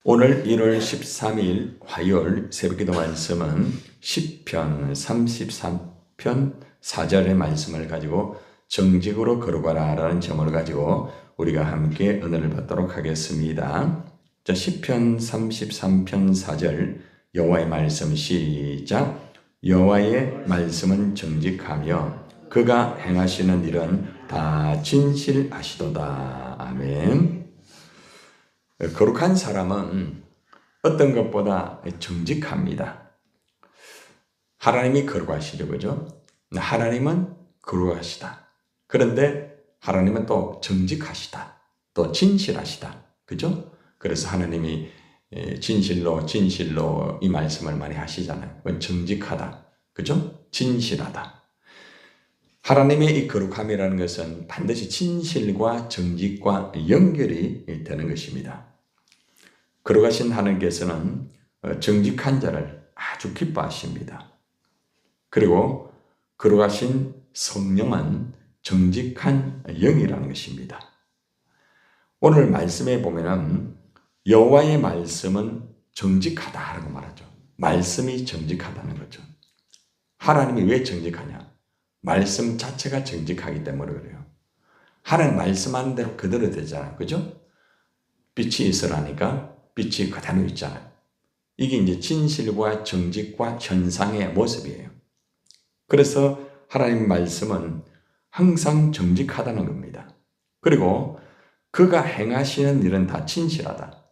오늘 1월 13일 화요일 새벽기도 말씀은 시편 33편 4절의 말씀을 가지고 정직으로 걸어가라 라는 제목을 가지고 우리가 함께 은혜를 받도록 하겠습니다. 자, 시편 33편 4절 여호와의 말씀 시작. 여호와의 말씀은 정직하며 그가 행하시는 일은 다 진실하시도다. 아멘. 거룩한 사람은 어떤 것보다 정직합니다. 하나님이 거룩하시죠, 그죠? 하나님은 거룩하시다. 그런데 하나님은 또 정직하시다. 또 진실하시다. 그죠? 그래서 하나님이 진실로 이 말씀을 많이 하시잖아요. 정직하다. 그죠? 진실하다. 하나님의 이 거룩함이라는 것은 반드시 진실과 정직과 연결이 되는 것입니다. 거룩하신 하나님께서는 정직한 자를 아주 기뻐하십니다. 그리고 거룩하신 성령은 정직한 영이라는 것입니다. 오늘 말씀에 보면은 여호와의 말씀은 정직하다라고 말하죠. 말씀이 정직하다는 거죠. 하나님이 왜 정직하냐? 말씀 자체가 정직하기 때문에 그래요. 하나님 말씀하는 대로 그대로 되잖아요. 그죠? 빛이 있으라니까 빛이 그대로 있잖아요. 이게 이제 진실과 정직과 현상의 모습이에요. 그래서 하나님 말씀은 항상 정직하다는 겁니다. 그리고 그가 행하시는 일은 다 진실하다.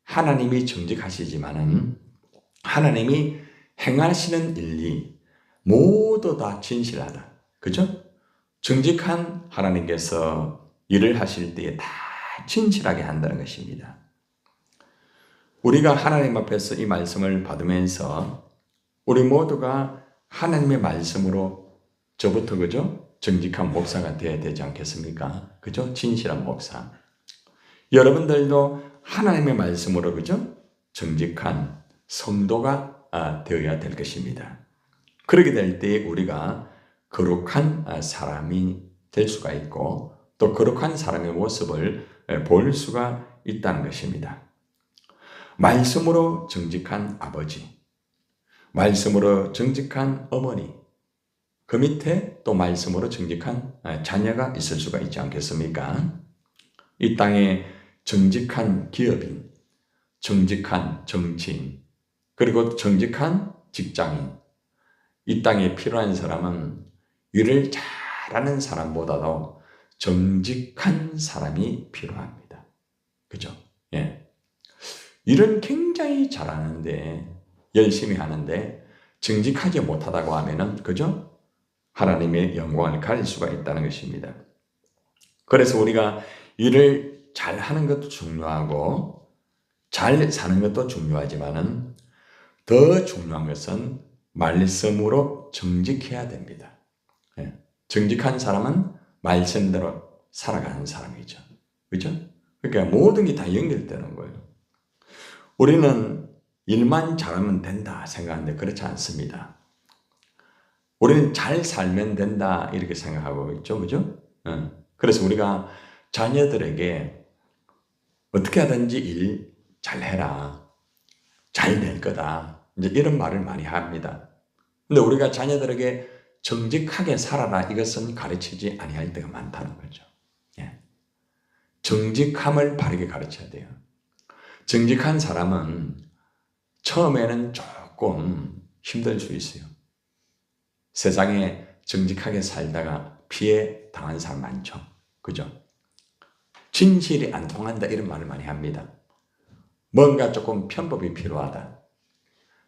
하나님이 정직하시지만은 하나님이 행하시는 일이 모두 다 진실하다. 그죠? 정직한 하나님께서 일을 하실 때에 다 진실하게 한다는 것입니다. 우리가 하나님 앞에서 이 말씀을 받으면서 우리 모두가 하나님의 말씀으로 저부터 그죠? 정직한 목사가 되어야 되지 않겠습니까? 그죠? 진실한 목사. 여러분들도 하나님의 말씀으로 그죠? 정직한 성도가 되어야 될 것입니다. 그렇게 될 때 우리가 거룩한 사람이 될 수가 있고 또 거룩한 사람의 모습을 볼 수가 있다는 것입니다. 말씀으로 정직한 아버지, 말씀으로 정직한 어머니, 그 밑에 또 말씀으로 정직한 자녀가 있을 수가 있지 않겠습니까? 이 땅에 정직한 기업인, 정직한 정치인, 그리고 정직한 직장인, 이 땅에 필요한 사람은 일을 잘하는 사람보다도 정직한 사람이 필요합니다. 그죠? 예. 일은 굉장히 잘하는데, 열심히 하는데, 정직하지 못하다고 하면은, 그죠? 하나님의 영광을 가릴 수가 있다는 것입니다. 그래서 우리가 일을 잘하는 것도 중요하고, 잘 사는 것도 중요하지만은, 더 중요한 것은 말씀으로 정직해야 됩니다. 정직한 사람은 말씀대로 살아가는 사람이죠. 그죠? 그러니까 모든 게 다 연결되는 거예요. 우리는 일만 잘하면 된다 생각하는데 그렇지 않습니다. 우리는 잘 살면 된다 이렇게 생각하고 있죠. 그죠? 그래서 우리가 자녀들에게 어떻게 하든지 일 잘해라. 잘 될 거다. 이제 이런 말을 많이 합니다. 근데 우리가 자녀들에게 정직하게 살아라 이것은 가르치지 아니할 때가 많다는 거죠. 예. 정직함을 바르게 가르쳐야 돼요. 정직한 사람은 처음에는 조금 힘들 수 있어요. 세상에 정직하게 살다가 피해 당한 사람 많죠. 그죠? 진실이 안 통한다 이런 말을 많이 합니다. 뭔가 조금 편법이 필요하다.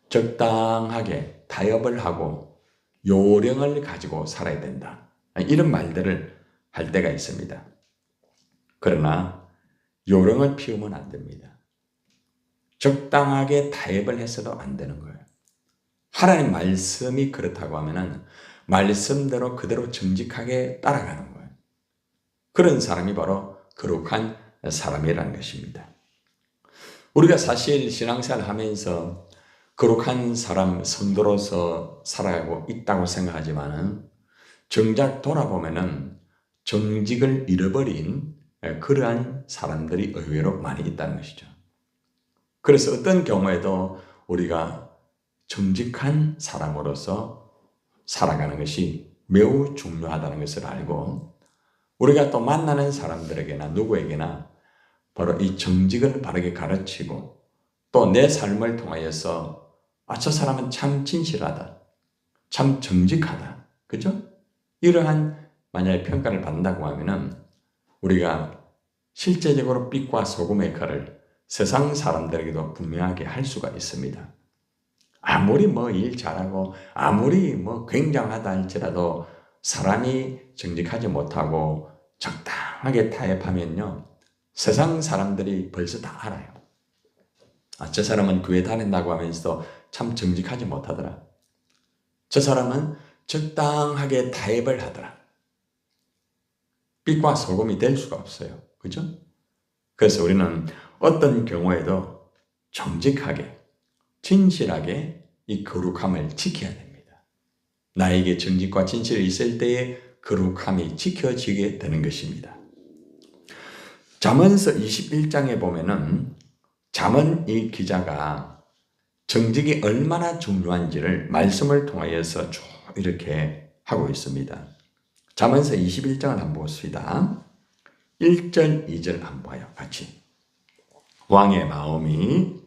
적당하게 타협을 하고 요령을 가지고 살아야 된다. 이런 말들을 할 때가 있습니다. 그러나 요령을 피우면 안 됩니다. 적당하게 타협을 해서도 안 되는 거예요. 하나님 말씀이 그렇다고 하면은 말씀대로 그대로 정직하게 따라가는 거예요. 그런 사람이 바로 거룩한 사람이라는 것입니다. 우리가 사실 신앙생활을 하면서 거룩한 사람, 성도로서 살아가고 있다고 생각하지만은 정작 돌아보면은 정직을 잃어버린 그러한 사람들이 의외로 많이 있다는 것이죠. 그래서 어떤 경우에도 우리가 정직한 사람으로서 살아가는 것이 매우 중요하다는 것을 알고, 우리가 또 만나는 사람들에게나 누구에게나 바로 이 정직을 바르게 가르치고, 또 내 삶을 통하여서 저 사람은 참 진실하다, 참 정직하다, 그죠? 이러한 만약에 평가를 받는다고 하면은 우리가 실제적으로 빛과 소금의 역할을 세상 사람들에게도 분명하게 할 수가 있습니다. 아무리 일 잘하고 아무리 굉장하다 할지라도 사람이 정직하지 못하고 적당하게 타협하면요, 세상 사람들이 벌써 다 알아요. 저 사람은 교회 다닌다고 하면서도 참 정직하지 못하더라. 저 사람은 적당하게 타협을 하더라. 빛과 소금이 될 수가 없어요. 그죠? 그래서 우리는 어떤 경우에도 정직하게, 진실하게 이 거룩함을 지켜야 됩니다. 나에게 정직과 진실이 있을 때에 거룩함이 지켜지게 되는 것입니다. 잠언서 21장에 보면은 잠언 이 기자가 정직이 얼마나 중요한지를 말씀을 통하여서 쭉 이렇게 하고 있습니다. 잠언서 21장을 한번 봅시다. 1절, 2절 한번 봐요. 같이. 왕의 마음이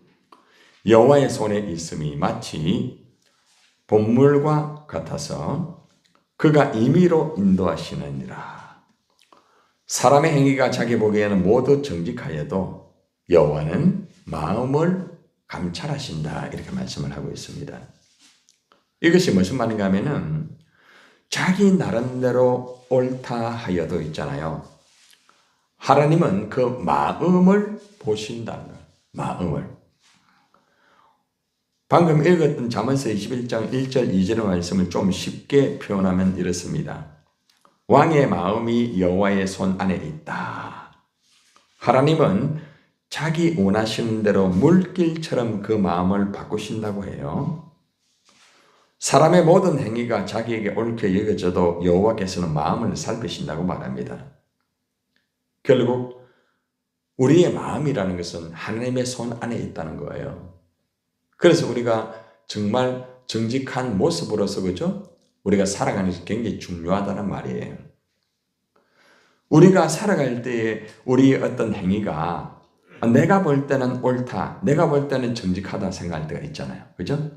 여호와의 손에 있음이 마치 본물과 같아서 그가 임의로 인도하시느니라. 사람의 행위가 자기 보기에는 모두 정직하여도 여호와는 마음을 감찰하신다, 이렇게 말씀을 하고 있습니다. 이것이 무슨 말인가 하면은 자기 나름대로 옳다 하여도 있잖아요, 하나님은 그 마음을 보신다는 거예요. 마음을. 방금 읽었던 잠언서 21장 1절 2절의 말씀을 좀 쉽게 표현하면 이렇습니다. 왕의 마음이 여호와의 손 안에 있다. 하나님은 자기 원하시는 대로 물길처럼 그 마음을 바꾸신다고 해요. 사람의 모든 행위가 자기에게 옳게 여겨져도 여호와께서는 마음을 살피신다고 말합니다. 결국 우리의 마음이라는 것은 하나님의 손 안에 있다는 거예요. 그래서 우리가 정말 정직한 모습으로서, 그죠? 우리가 살아가는 것이 굉장히 중요하다는 말이에요. 우리가 살아갈 때에 우리의 어떤 행위가 내가 볼 때는 옳다, 내가 볼 때는 정직하다 생각할 때가 있잖아요. 그죠?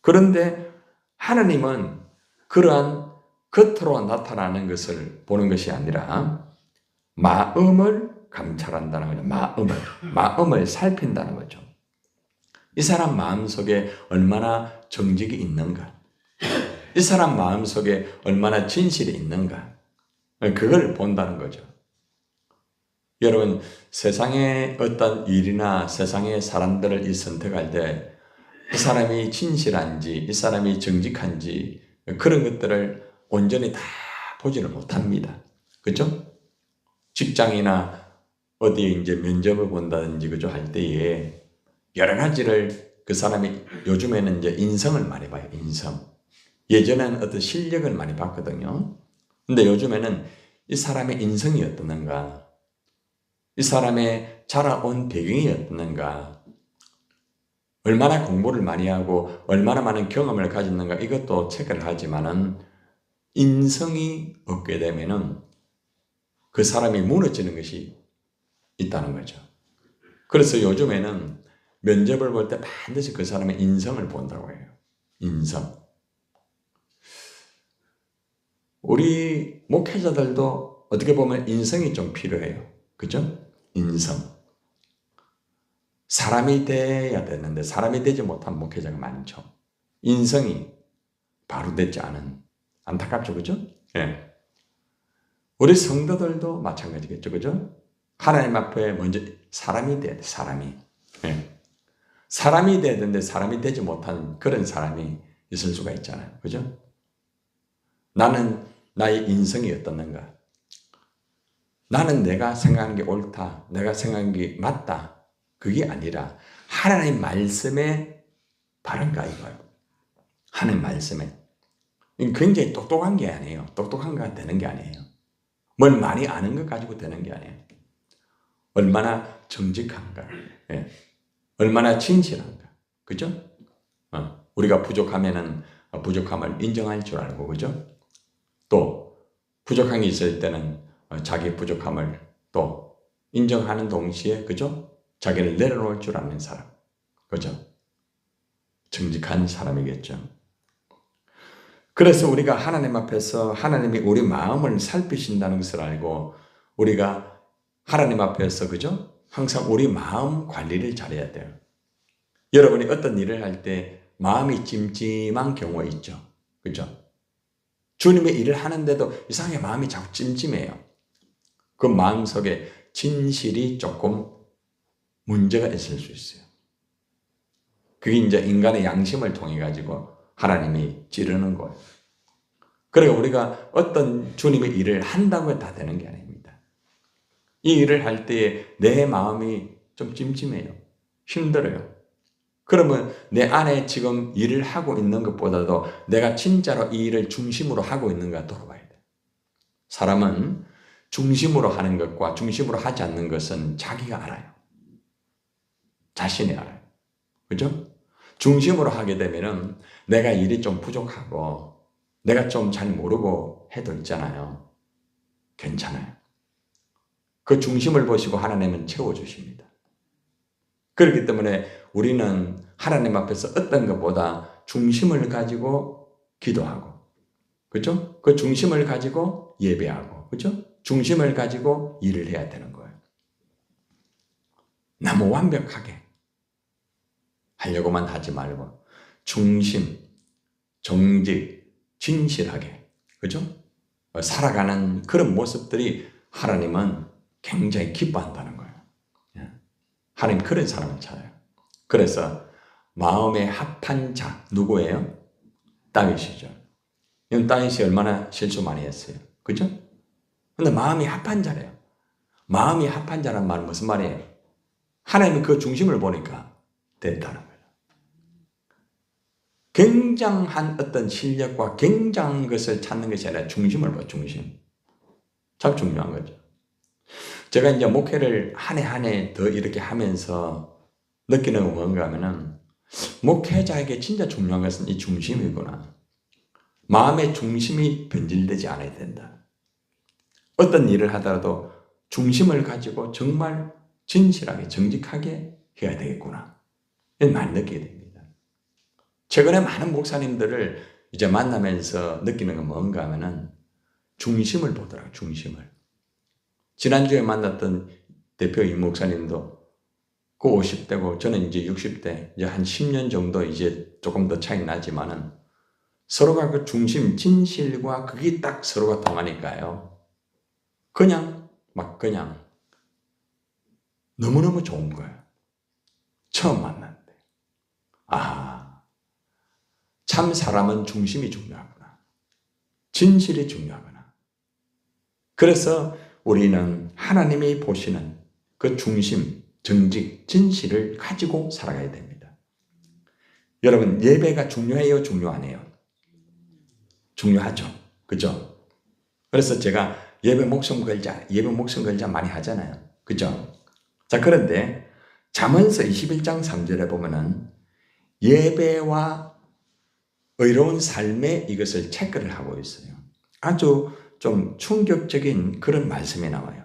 그런데 하나님은 그러한 겉으로 나타나는 것을 보는 것이 아니라 마음을 감찰한다는 거죠. 마음을 살핀다는 거죠. 이 사람 마음속에 얼마나 정직이 있는가, 이 사람 마음속에 얼마나 진실이 있는가, 그걸 본다는 거죠. 여러분, 세상의 어떤 일이나 세상의 사람들을 선택할 때 이 사람이 진실한지, 이 사람이 정직한지, 그런 것들을 온전히 다 보지를 못합니다. 그렇죠? 직장이나 어디에 이제 면접을 본다든지, 그죠? 할 때에 여러 가지를 그 사람이, 요즘에는 이제 인성을 많이 봐요. 인성. 예전에는 어떤 실력을 많이 봤거든요. 근데 요즘에는 이 사람의 인성이 어떻는가, 이 사람의 자라온 배경이 어떻는가, 얼마나 공부를 많이 하고 얼마나 많은 경험을 가졌는가, 이것도 체크를 하지만은 인성이 없게 되면은 그 사람이 무너지는 것이 있다는 거죠. 그래서 요즘에는 면접을 볼 때 반드시 그 사람의 인성을 본다고 해요. 인성. 우리 목회자들도 어떻게 보면 인성이 좀 필요해요. 그죠? 인성. 사람이 돼야 되는데 사람이 되지 못한 목회자가 많죠. 인성이 바로 되지 않은, 안타깝죠. 그죠? 예. 우리 성도들도 마찬가지겠죠. 그죠? 하나님 앞에 먼저 사람이 돼야 돼. 사람이. 예. 사람이 돼야 되는데 사람이 되지 못한 그런 사람이 있을 수가 있잖아요. 그죠? 나는 나의 인성이 어떻는가? 나는 내가 생각하는 게 옳다, 내가 생각하는 게 맞다, 그게 아니라 하나님 말씀에 바른가 이거예요. 하나님 말씀에. 굉장히 똑똑한 게 아니에요. 똑똑한 거 되는 게 아니에요. 뭘 많이 아는 것 가지고 되는 게 아니에요. 얼마나 정직한가. 예. 얼마나 진실한가. 그죠? 우리가 부족하면은 부족함을 인정할 줄 알고, 그죠? 또 부족한 게 있을 때는 자기 부족함을 또 인정하는 동시에, 그죠? 자기를 내려놓을 줄 아는 사람, 그죠? 정직한 사람이겠죠. 그래서 우리가 하나님 앞에서 하나님이 우리 마음을 살피신다는 것을 알고 우리가 하나님 앞에서, 그죠? 항상 우리 마음 관리를 잘해야 돼요. 여러분이 어떤 일을 할 때 마음이 찜찜한 경우가 있죠. 그죠? 주님의 일을 하는데도 이상하게 마음이 자꾸 찜찜해요. 그 마음속에 진실이 조금 문제가 있을 수 있어요. 그게 이제 인간의 양심을 통해 가지고 하나님이 찌르는 거예요. 그러니까 우리가 어떤 주님의 일을 한다고 해도 다 되는 게 아닙니다. 이 일을 할 때에 내 마음이 좀 찜찜해요. 힘들어요. 그러면 내 안에 지금 일을 하고 있는 것보다도 내가 진짜로 이 일을 중심으로 하고 있는가 돌아봐야 돼요. 사람은 중심으로 하는 것과 중심으로 하지 않는 것은 자기가 알아요. 자신이 알아요. 그죠? 중심으로 하게 되면은 내가 일이 좀 부족하고 내가 좀 잘 모르고 해도 있잖아요. 괜찮아요. 그 중심을 보시고 하나님은 채워주십니다. 그렇기 때문에 우리는 하나님 앞에서 어떤 것보다 중심을 가지고 기도하고, 그죠? 그 중심을 가지고 예배하고, 그죠? 중심을 가지고 일을 해야 되는 거예요. 너무 완벽하게 하려고만 하지 말고 중심, 정직, 진실하게, 그죠? 살아가는 그런 모습들이 하나님은 굉장히 기뻐한다는 거예요. 하나님 그런 사람을 찾아요. 그래서 마음에 합한 자 누구예요? 다윗이죠. 다윗이 얼마나 실수 많이 했어요. 그죠? 근데 마음이 합한 자래요. 마음이 합한 자란 말은 무슨 말이에요? 하나님은 그 중심을 보니까 됐다는 거예요. 굉장한 어떤 실력과 굉장한 것을 찾는 것이 아니라 중심을 봐, 중심. 참 중요한 거죠. 제가 이제 목회를 한 해 한 해 더 이렇게 하면서 느끼는 건 뭔가 하면은 목회자에게 진짜 중요한 것은 이 중심이구나. 마음의 중심이 변질되지 않아야 된다. 어떤 일을 하더라도 중심을 가지고 정말 진실하게 정직하게 해야 되겠구나. 이런 많이 느끼게 됩니다. 최근에 많은 목사님들을 이제 만나면서 느끼는 건 뭔가 하면은 중심을 보더라고요. 중심을. 지난주에 만났던 대표 임 목사님도 그 50대고 저는 이제 60대, 이제 한 10년 정도 이제 조금 더 차이 나지만은 서로가 그 중심, 진실과 그게 딱 서로가 통하니까요. 그냥 너무너무 좋은 거예요. 처음 만났는데. 참 사람은 중심이 중요하구나. 진실이 중요하구나. 그래서 우리는 하나님이 보시는 그 중심, 정직, 진실을 가지고 살아가야 됩니다. 여러분, 예배가 중요해요? 중요하네요? 중요하죠. 그죠? 그래서 제가 예배 목숨 걸자 많이 하잖아요. 그죠? 자, 그런데 잠언서 21장 3절에 보면은 예배와 의로운 삶에 이것을 체크를 하고 있어요. 아주 좀 충격적인 그런 말씀이 나와요.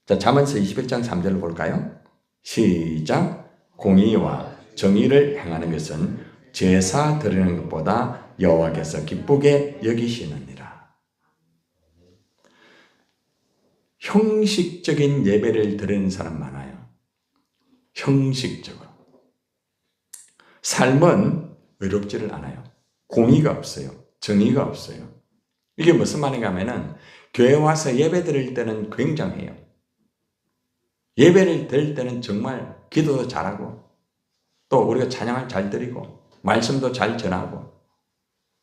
자, 잠언서 21장 3절을 볼까요? 시작. 공의와 정의를 행하는 것은 제사 드리는 것보다 여호와께서 기쁘게 여기시느니라. 형식적인 예배를 드리는 사람 많아요. 형식적으로. 삶은 의롭지를 않아요. 공의가 없어요. 정의가 없어요. 이게 무슨 말인가 하면은 교회 와서 예배 드릴 때는 굉장해요. 예배를 드릴 때는 정말 기도도 잘하고 또 우리가 찬양을 잘 드리고 말씀도 잘 전하고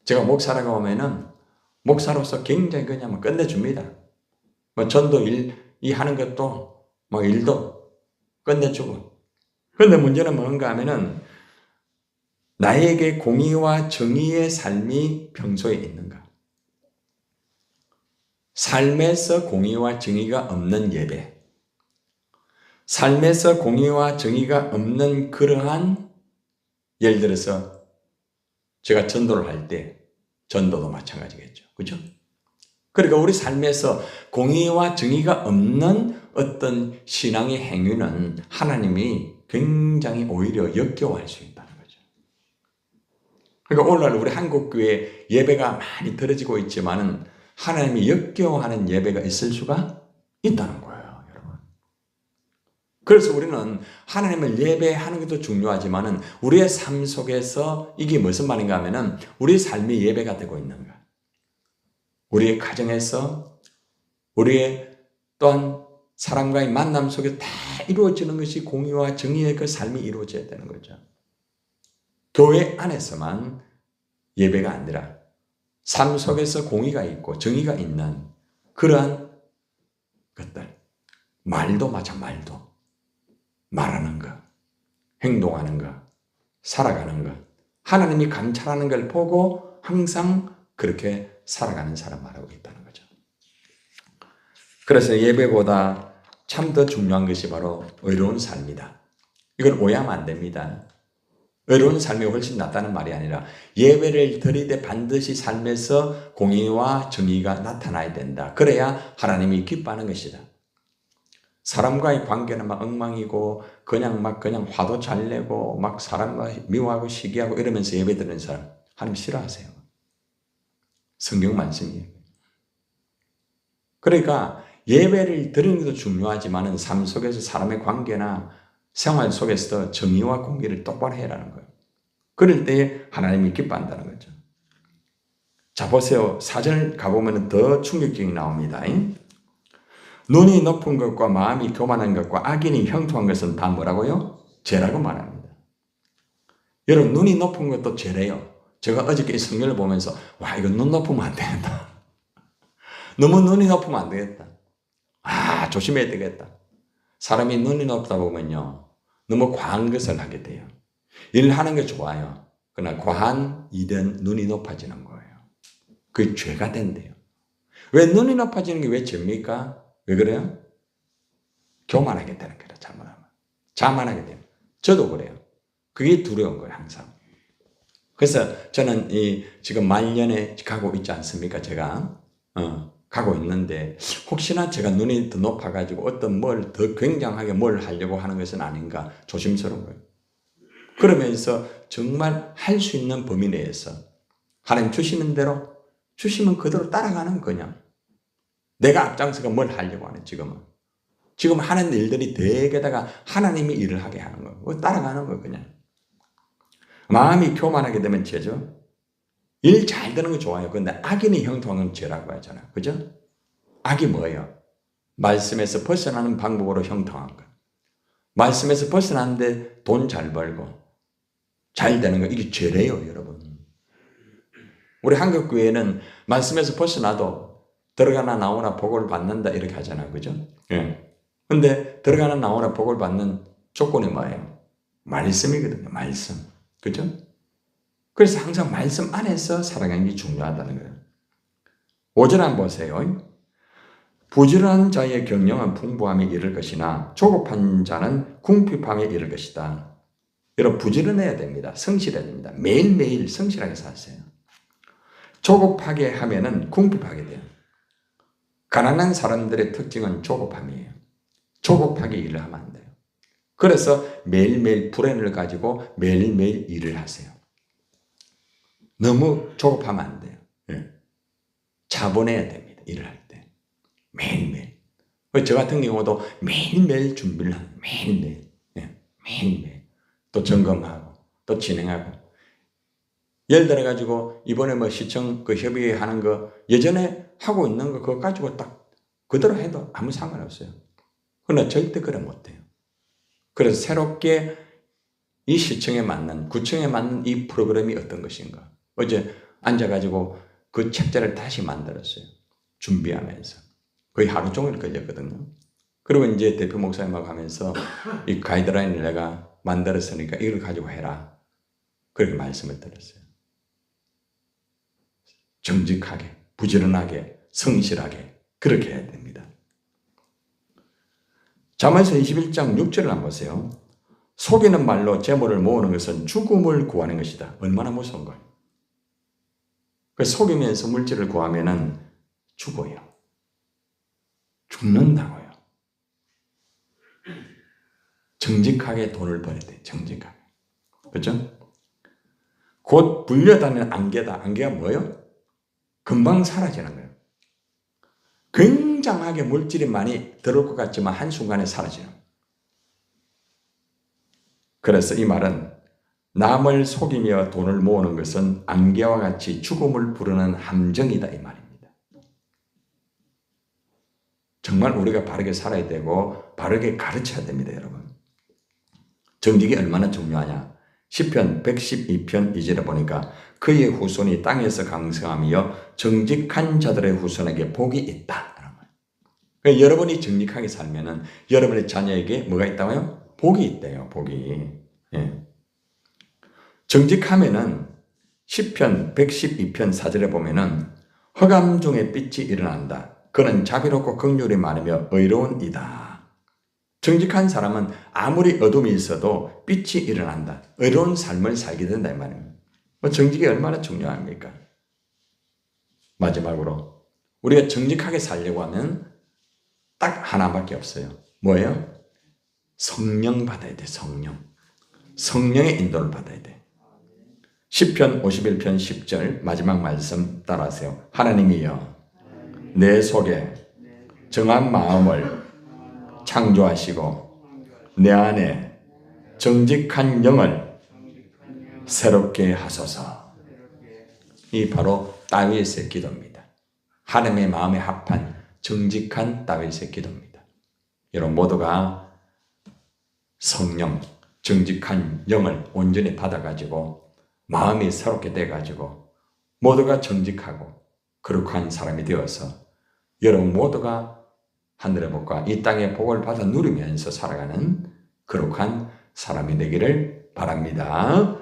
제가 목사라고 하면은 목사로서 굉장히 그냥 끝내줍니다. 전도 이 하는 것도 일도 끝내주고. 그런데 문제는 뭔가 하면은 나에게 공의와 정의의 삶이 평소에 있는가? 삶에서 공의와 정의가 없는 예배. 삶에서 공의와 정의가 없는 그러한, 예를 들어서 제가 전도를 할 때 전도도 마찬가지겠죠. 그죠? 그러니까 우리 삶에서 공의와 정의가 없는 어떤 신앙의 행위는 하나님이 굉장히 오히려 역겨워할 수 있다는 거죠. 그러니까 오늘날 우리 한국교회 예배가 많이 들어지고 있지만은 하나님이 역겨워하는 예배가 있을 수가 있다는 거예요, 여러분. 그래서 우리는 하나님을 예배하는 것도 중요하지만은 우리의 삶 속에서 이게 무슨 말인가 하면은 우리의 삶이 예배가 되고 있는가. 우리의 가정에서, 우리의 또한 사람과의 만남 속에 다 이루어지는 것이 공의와 정의의 그 삶이 이루어져야 되는 거죠. 교회 안에서만 예배가 아니라 삶 속에서 공의가 있고 정의가 있는 그러한 것들. 말도 말도. 말하는 것, 행동하는 것, 살아가는 것. 하나님이 감찰하는 걸 보고 항상 그렇게 살아가는 사람 말하고 있다는 거죠. 그래서 예배보다 참 더 중요한 것이 바로 의로운 삶이다. 이걸 오해하면 안 됩니다. 의로운 삶이 훨씬 낫다는 말이 아니라 예배를 드릴 때 반드시 삶에서 공의와 정의가 나타나야 된다. 그래야 하나님이 기뻐하는 것이다. 사람과의 관계는 막 엉망이고 그냥 화도 잘 내고 막 사람과 미워하고 시기하고 이러면서 예배 드리는 사람 하나님 싫어하세요. 성경 말씀이에요. 그러니까 예배를 드리는 것도 중요하지만 삶 속에서 사람의 관계나 생활 속에서 정의와 공의를 똑바로 해라는 거예요. 그럴 때에 하나님이 기뻐한다는 거죠. 자, 보세요. 4절 가보면 더 충격적이 나옵니다. 눈이 높은 것과 마음이 교만한 것과 악인이 형통한 것은 다 뭐라고요? 죄라고 말합니다. 여러분, 눈이 높은 것도 죄래요. 제가 어저께 성경을 보면서 와, 이거 눈 높으면 안 되겠다. 너무 눈이 높으면 안 되겠다. 조심해야 되겠다. 사람이 눈이 높다 보면요, 너무 과한 것을 하게 돼요. 일하는 게 좋아요. 그러나 과한 일은 눈이 높아지는 거예요. 그게 죄가 된대요. 왜 눈이 높아지는 게 왜 죄입니까? 왜 그래요? 교만하게 되는 거예요. 잘못하면. 자만하게 돼요. 저도 그래요. 그게 두려운 거예요, 항상. 그래서 저는 지금 말년에 가고 있지 않습니까? 제가 가고 있는데 혹시나 제가 눈이 더 높아가지고 어떤 뭘 더 굉장하게 뭘 하려고 하는 것은 아닌가 조심스러운 거예요. 그러면서 정말 할 수 있는 범위 내에서 하나님 주시는 대로 주시면 그대로 따라가는 거냐. 내가 앞장서가 뭘 하려고 하는 지금 하는 일들이 대개다가 하나님이 일을 하게 하는 거예요. 따라가는 거예요, 그냥. 마음이 교만하게 되면 죄죠. 일 잘 되는 거 좋아요. 그런데 악인이 형통한 건 죄라고 하잖아요. 그죠? 악이 뭐예요? 말씀에서 벗어나는 방법으로 형통한 것. 말씀에서 벗어나는데 돈 잘 벌고 잘 되는 거, 이게 죄래요, 여러분. 우리 한국교회는 말씀에서 벗어나도 들어가나 나오나 복을 받는다 이렇게 하잖아요. 그죠? 예. 근데 들어가나 나오나 복을 받는 조건이 뭐예요? 말씀이거든요. 말씀. 그죠? 그래서 항상 말씀 안에서 살아가는 게 중요하다는 거예요. 5절 한번 보세요. 부지런한 자의 경영은 풍부함에 이를 것이나 조급한 자는 궁핍함에 이를 것이다. 여러분, 부지런해야 됩니다. 성실해야 됩니다. 매일매일 성실하게 사세요. 조급하게 하면은 궁핍하게 돼요. 가난한 사람들의 특징은 조급함이에요. 조급하게 일을 하면 안 돼요. 그래서 매일매일 불안을 가지고 매일매일 일을 하세요. 너무 조급하면 안 돼요. 자본해야 됩니다. 일을 할 때. 매일매일. 저 같은 경우도 매일매일 준비를 합니다. 매일매일. 매일매일. 또 점검하고, 또 진행하고. 예를 들어가지고, 이번에 시청 협의하는 거, 예전에 하고 있는 거, 그거 가지고 딱 그대로 해도 아무 상관없어요. 그러나 절대 그래 못해요. 그래서 새롭게 이 시청에 맞는, 구청에 맞는 이 프로그램이 어떤 것인가. 어제 앉아가지고 그 책자를 다시 만들었어요. 준비하면서. 거의 하루 종일 걸렸거든요. 그리고 이제 대표 목사님하고 하면서 이 가이드라인을 내가 만들었으니까 이걸 가지고 해라. 그렇게 말씀을 드렸어요. 정직하게, 부지런하게, 성실하게 그렇게 해야 됩니다. 잠언서 21장 6절을 한번 보세요. 속이는 말로 재물을 모으는 것은 죽음을 구하는 것이다. 얼마나 무서운 거예요. 그 속이면서 물질을 구하면은 죽어요. 죽는다고요. 정직하게 돈을 벌어야 돼. 정직하게. 그렇죠? 곧 불려다니는 안개다. 안개가 뭐예요? 금방 사라지는 거예요. 굉장하게 물질이 많이 들어올 것 같지만 한순간에 사라지는 거예요. 그래서 이 말은 남을 속이며 돈을 모으는 것은 안개와 같이 죽음을 부르는 함정이다 이 말입니다. 정말 우리가 바르게 살아야 되고 바르게 가르쳐야 됩니다, 여러분. 정직이 얼마나 중요하냐. 시편 112편 2절에 보니까 그의 후손이 땅에서 강성하며 정직한 자들의 후손에게 복이 있다. 그러니까 여러분이 정직하게 살면은 여러분의 자녀에게 뭐가 있다고요? 복이 있대요. 복이. 예. 정직하면은 시편 112편 4절에 보면은 흑암 중에 빛이 일어난다. 그는 자비롭고 긍휼이 많으며 의로운 이다. 정직한 사람은 아무리 어둠이 있어도 빛이 일어난다. 의로운 삶을 살게 된다 이 말입니다. 정직이 얼마나 중요합니까? 마지막으로 우리가 정직하게 살려고 하면 딱 하나밖에 없어요. 뭐예요? 성령 받아야 돼. 성령의 인도를 받아야 돼. 시편 51편 10절 마지막 말씀 따라하세요. 하나님이여 내 속에 정한 마음을 창조하시고 내 안에 정직한 영을 새롭게 하소서. 이 바로 다윗의 기도입니다. 하나님의 마음에 합한 정직한 다윗의 기도입니다. 여러분 모두가 성령, 정직한 영을 온전히 받아가지고 마음이 새롭게 돼가지고 모두가 정직하고 거룩한 사람이 되어서 여러분 모두가 하늘의 복과 이 땅의 복을 받아 누리면서 살아가는 거룩한 사람이 되기를 바랍니다.